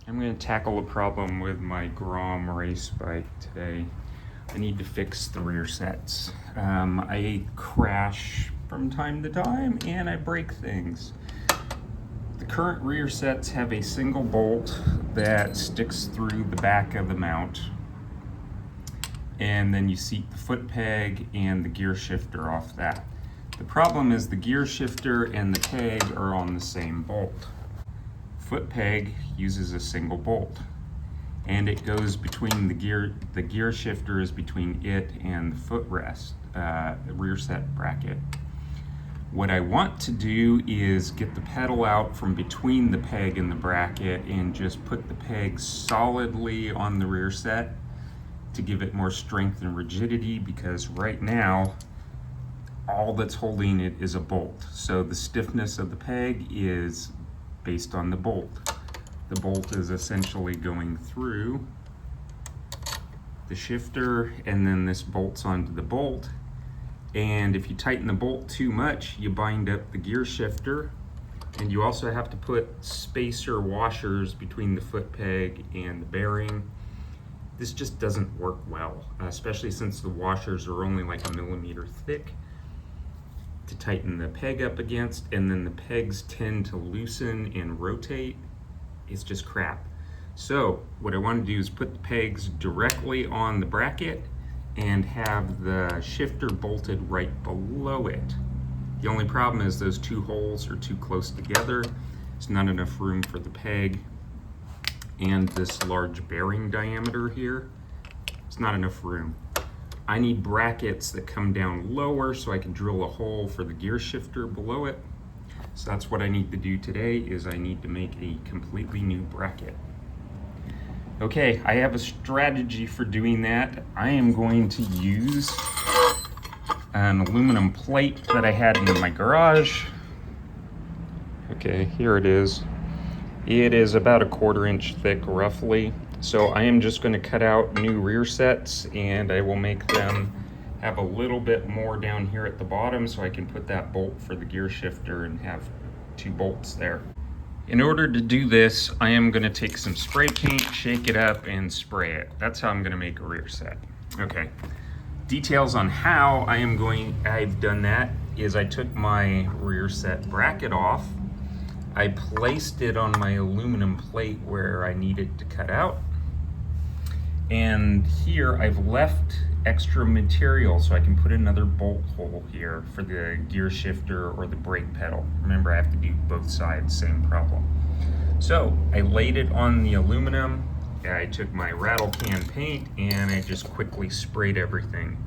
I'm going to tackle a problem with my Grom race bike today. I need to fix the rear sets. I crash from time to time and I break things. The current rear sets have a single bolt that sticks through the back of the mount, and then you seat the foot peg and the gear shifter off that. The problem is the gear shifter and the peg are on the same bolt. Foot peg uses a single bolt, and it goes between the gear shifter is between it and the footrest, the rear set bracket. What I want to do is get the pedal out from between the peg and the bracket and just put the peg solidly on the rear set to give it more strength and rigidity, because right now all that's holding it is a bolt. So the stiffness of the peg is based on the bolt. The bolt is essentially going through the shifter, and then this bolts onto the bolt. And if you tighten the bolt too much, you bind up the gear shifter, and you also have to put spacer washers between the foot peg and the bearing. This just doesn't work well, especially since the washers are only like 1 millimeter thick to tighten the peg up against, and then the pegs tend to loosen and rotate. It's just crap. So what I want to do is put the pegs directly on the bracket and have the shifter bolted right below it. The only problem is those two holes are too close together. There's not enough room for the peg and this large bearing diameter here. It's not enough room. I need brackets that come down lower so I can drill a hole for the gear shifter below it. So that's what I need to do today, is I need to make a completely new bracket. Okay, I have a strategy for doing that. I am going to use an aluminum plate that I had in my garage. Okay, here it is. It is about 1/4 inch thick roughly. So I am just going to cut out new rear sets, and I will make them have a little bit more down here at the bottom so I can put that bolt for the gear shifter and have 2 bolts there. In order to do this, I am going to take some spray paint, shake it up, and spray it. That's how I'm going to make a rear set. Okay. Details on how I've done that is I took my rear set bracket off. I placed it on my aluminum plate where I needed to cut out. And here I've left extra material so I can put another bolt hole here for the gear shifter or the brake pedal. Remember, I have to do both sides, same problem. So I laid it on the aluminum. I took my rattle can paint and I just quickly sprayed everything.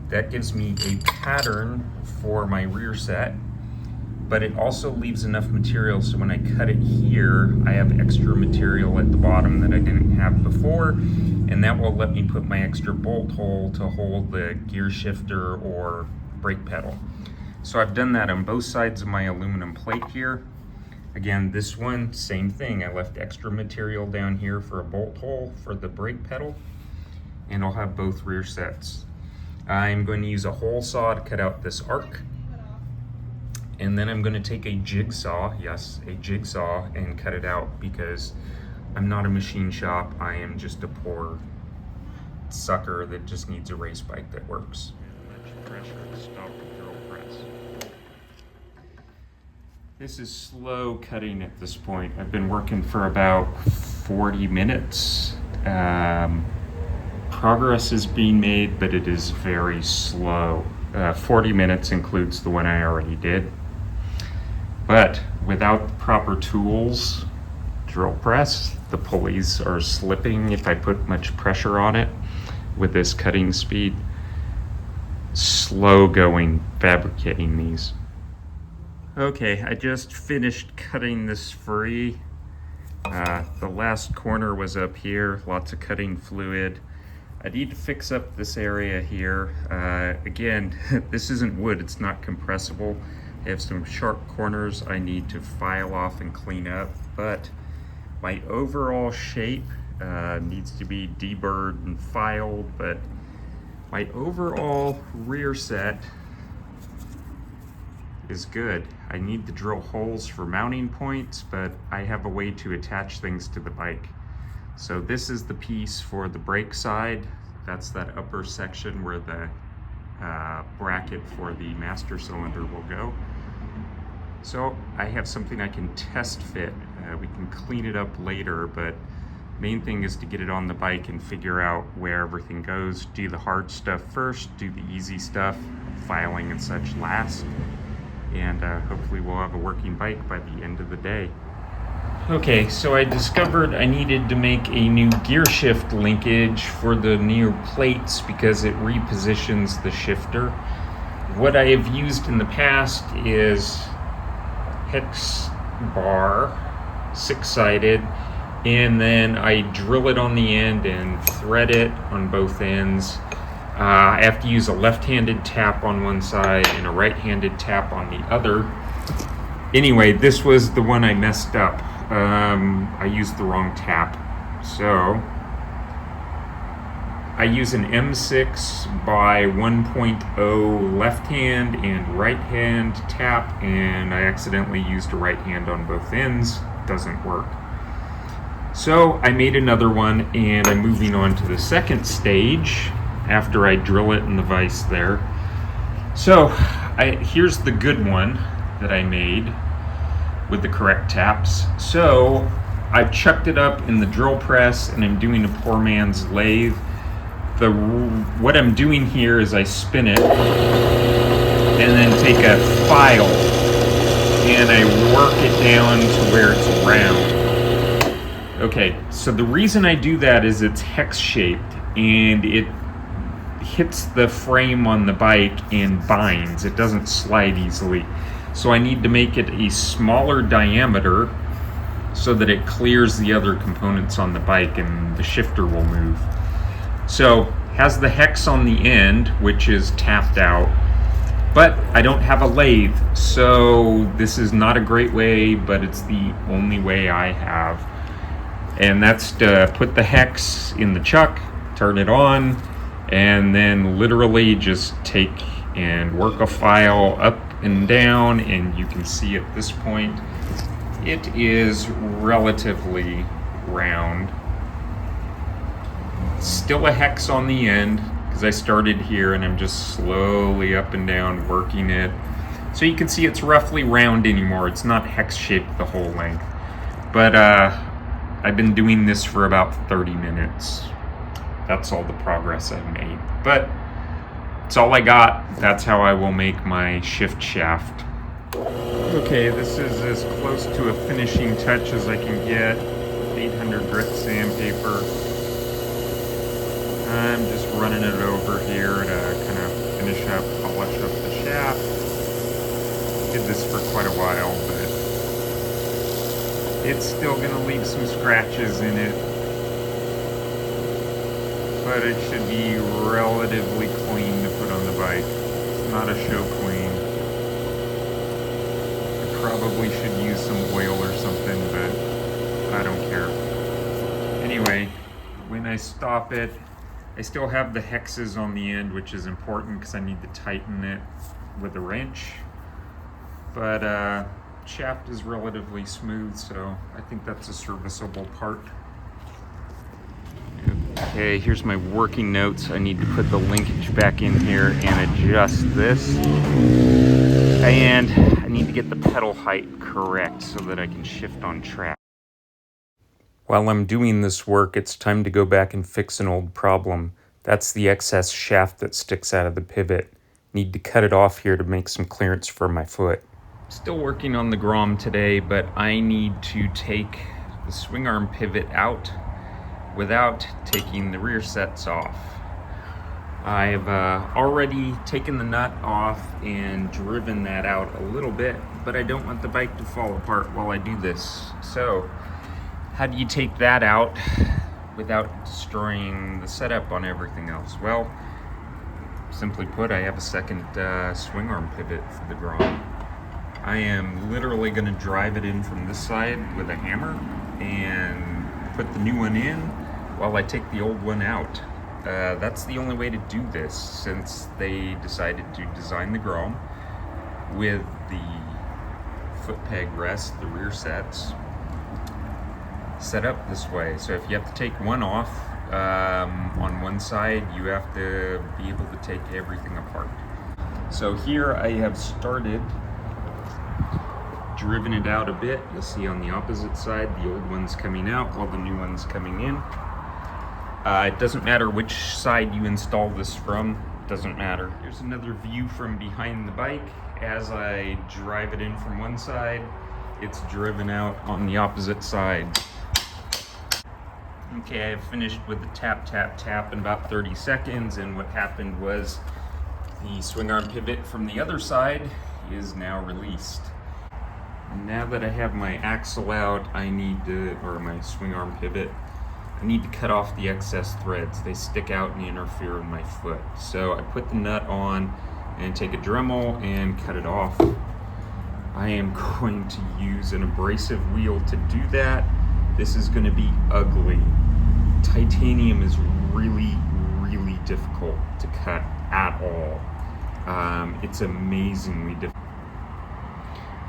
That gives me a pattern for my rear set, but it also leaves enough material so when I cut it here, I have extra material at the bottom that I didn't have before, and that will let me put my extra bolt hole to hold the gear shifter or brake pedal. So I've done that on both sides of my aluminum plate here. Again, this one, same thing. I left extra material down here for a bolt hole for the brake pedal, and I'll have both rear sets. I'm going to use a hole saw to cut out this arc. And then I'm going to take a jigsaw, yes, a jigsaw, and cut it out, because I'm not a machine shop. I am just a poor sucker that just needs a race bike that works. Much pressure to stop the drill press. This is slow cutting at this point. I've been working for about 40 minutes. Progress is being made, but it is very slow. 40 minutes includes the one I already did. But without the proper tools, drill press, the pulleys are slipping if I put much pressure on it with this cutting speed. Slow going fabricating these. Okay, I just finished cutting this free. The last corner was up here, lots of cutting fluid. I need to fix up this area here. Again, this isn't wood, it's not compressible. I have some sharp corners I need to file off and clean up, but my overall shape needs to be deburred and filed, but my overall rear set is good. I need to drill holes for mounting points, but I have a way to attach things to the bike. So this is the piece for the brake side. That's that upper section where the bracket for the master cylinder will go. So I have something I can test fit. We can clean it up later, but main thing is to get it on the bike and figure out where everything goes. Do the hard stuff first, do the easy stuff, filing and such last. And hopefully we'll have a working bike by the end of the day. Okay, so I discovered I needed to make a new gear shift linkage for the new plates because it repositions the shifter. What I have used in the past is hex bar, 6-sided, and then I drill it on the end and thread it on both ends. I have to use a left-handed tap on one side and a right-handed tap on the other. Anyway, this was the one I messed up. I used the wrong tap. So I use an M6 by 1.0 left hand and right hand tap, and I accidentally used a right hand on both ends. Doesn't work. So I made another one, and I'm moving on to the second stage after I drill it in the vise there. So here's the good one that I made with the correct taps. So I've chucked it up in the drill press and I'm doing a poor man's lathe. What I'm doing here is I spin it and then take a file and I work it down to where it's round. Okay, so the reason I do that is it's hex shaped and it hits the frame on the bike and binds. It doesn't slide easily. So I need to make it a smaller diameter so that it clears the other components on the bike and the shifter will move. So has the hex on the end, which is tapped out, but I don't have a lathe. So this is not a great way, but it's the only way I have. And that's to put the hex in the chuck, turn it on, and then literally just take and work a file up and down, and you can see at this point it is relatively round. Still a hex on the end because I started here and I'm just slowly up and down working it. So you can see it's roughly round anymore. It's not hex shaped the whole length. But I've been doing this for about 30 minutes. That's all the progress I've made. But it's all I got. That's how I will make my shift shaft. Okay, this is as close to a finishing touch as I can get. 800 grit sandpaper. I'm just running it over here to kind of finish up, polish up the shaft. Did this for quite a while, but it's still going to leave some scratches in it. But it should be relatively clean to put on the bike. It's not a show clean. I probably should use some oil or something, but I don't care. Anyway, when I stop it, I still have the hexes on the end, which is important because I need to tighten it with a wrench. But shaft is relatively smooth, so I think that's a serviceable part. Okay, here's my working notes. I need to put the linkage back in here and adjust this. And I need to get the pedal height correct so that I can shift on track. While I'm doing this work, it's time to go back and fix an old problem. That's the excess shaft that sticks out of the pivot. Need to cut it off here to make some clearance for my foot. Still working on the Grom today, but I need to take the swing arm pivot out without taking the rear sets off. I've already taken the nut off and driven that out a little bit, but I don't want the bike to fall apart while I do this. So, how do you take that out without destroying the setup on everything else? Well, simply put, I have a second swing arm pivot for the Grom. I am literally going to drive it in from this side with a hammer and put the new one in while I take the old one out. That's the only way to do this since they decided to design the Grom with the foot peg rest, the rear sets, set up this way. So if you have to take one off on one side, you have to be able to take everything apart. So here I have started, driven it out a bit. You'll see on the opposite side, the old one's coming out while the new one's coming in. It doesn't matter which side you install this from, it doesn't matter. Here's another view from behind the bike. As I drive it in from one side, it's driven out on the opposite side. Okay, I've finished with the tap, tap, tap in about 30 seconds, and what happened was the swing arm pivot from the other side is now released. Now that I have my axle out, I need to, or my swing arm pivot, I need to cut off the excess threads. They stick out and interfere with my foot. So I put the nut on and take a Dremel and cut it off. I am going to use an abrasive wheel to do that. This is going to be ugly. Titanium is really, really difficult to cut at all. It's amazingly difficult.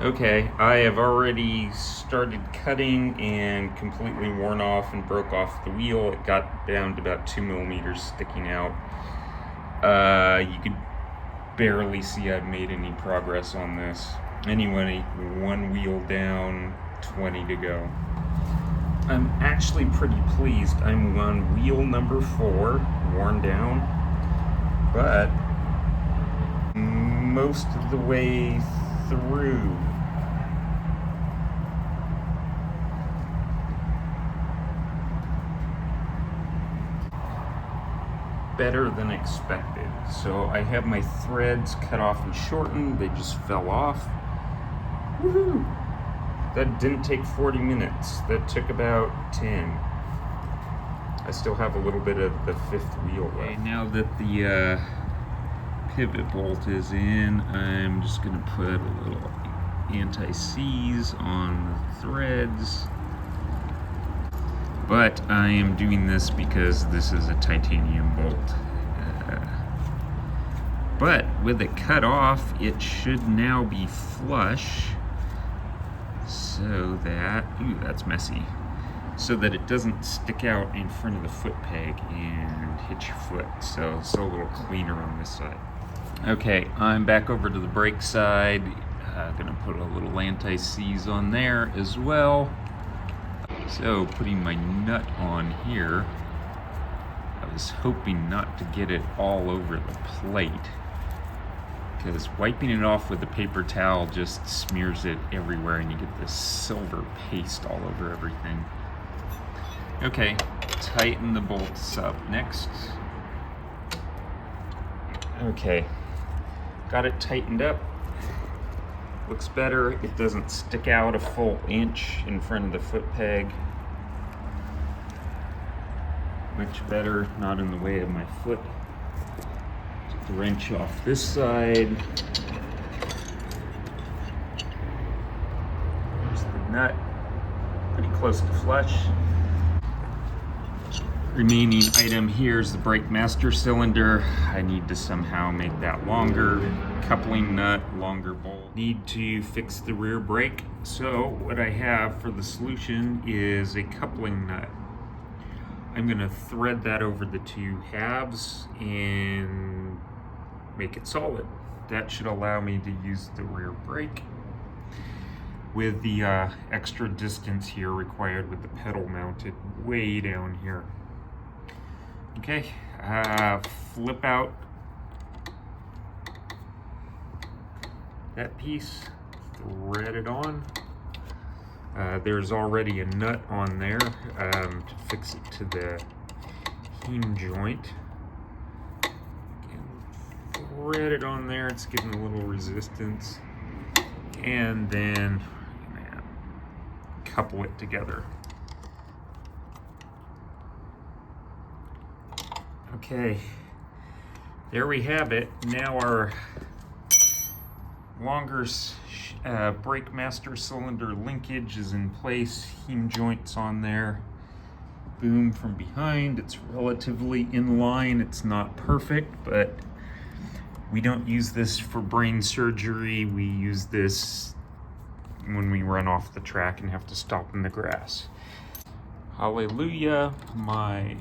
Okay, I have already started cutting and completely worn off and broke off the wheel. It got down to about 2 millimeters sticking out. You could barely see I've made any progress on this. Anyway, 1 wheel down, 20 to go. I'm actually pretty pleased. I'm on wheel number 4, worn down, but most of the way through. Better than expected. So I have my threads cut off and shortened. They just fell off. Woohoo! That didn't take 40 minutes. That took about 10. I still have a little bit of the 5th wheel left. Okay, now that the pivot bolt is in, I'm just gonna put a little anti-seize on the threads. But I am doing this because this is a titanium bolt. But with it cut off, it should now be flush so that, ooh, that's messy, so that it doesn't stick out in front of the foot peg and hit your foot. So it's a little cleaner on this side. Okay, I'm back over to the brake side. Gonna put a little anti-seize on there as well. So putting my nut on here, I was hoping not to get it all over the plate, because wiping it off with a paper towel just smears it everywhere and you get this silver paste all over everything. Okay, tighten the bolts up next. Okay, got it tightened up. Looks better. It doesn't stick out a full inch in front of the foot peg. Much better, not in the way of my foot. Take the wrench off this side. There's the nut, pretty close to flush. Remaining item here is the brake master cylinder. I need to somehow make that longer. Coupling nut, longer bolt. Need to fix the rear brake. So what I have for the solution is a coupling nut. I'm gonna thread that over the 2 halves and make it solid. That should allow me to use the rear brake with the extra distance here required with the pedal mounted way down here. Okay, flip out that piece, thread it on. There's already a nut on there to fix it to the heme joint. And thread it on there, it's getting a little resistance. And then couple it together. Okay, there we have it. Now our longer brake master cylinder linkage is in place. Heme joints on there. Boom from behind. It's relatively in line. It's not perfect, but We don't use this for brain surgery. We use this when we run off the track and have to stop in the grass. Hallelujah, my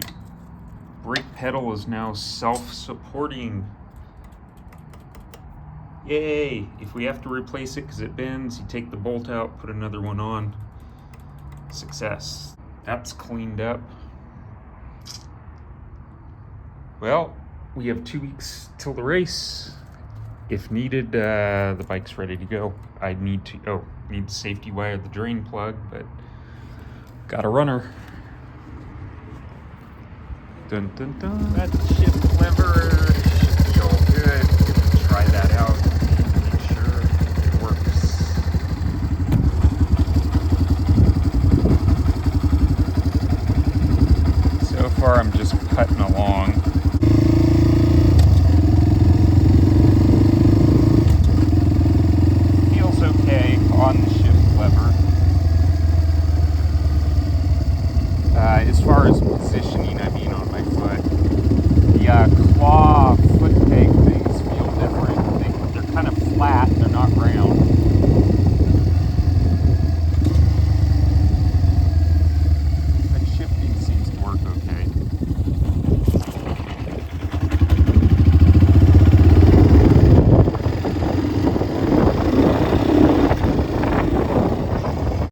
brake pedal is now self-supporting. Yay! If we have to replace it because it bends, you take the bolt out, put another one on. Success. That's cleaned up. Well, we have 2 weeks till the race. If needed, the bike's ready to go. I need to, need to safety wire the drain plug, but got a runner. Dun dun dun. That shift lever should be all good. Try that out.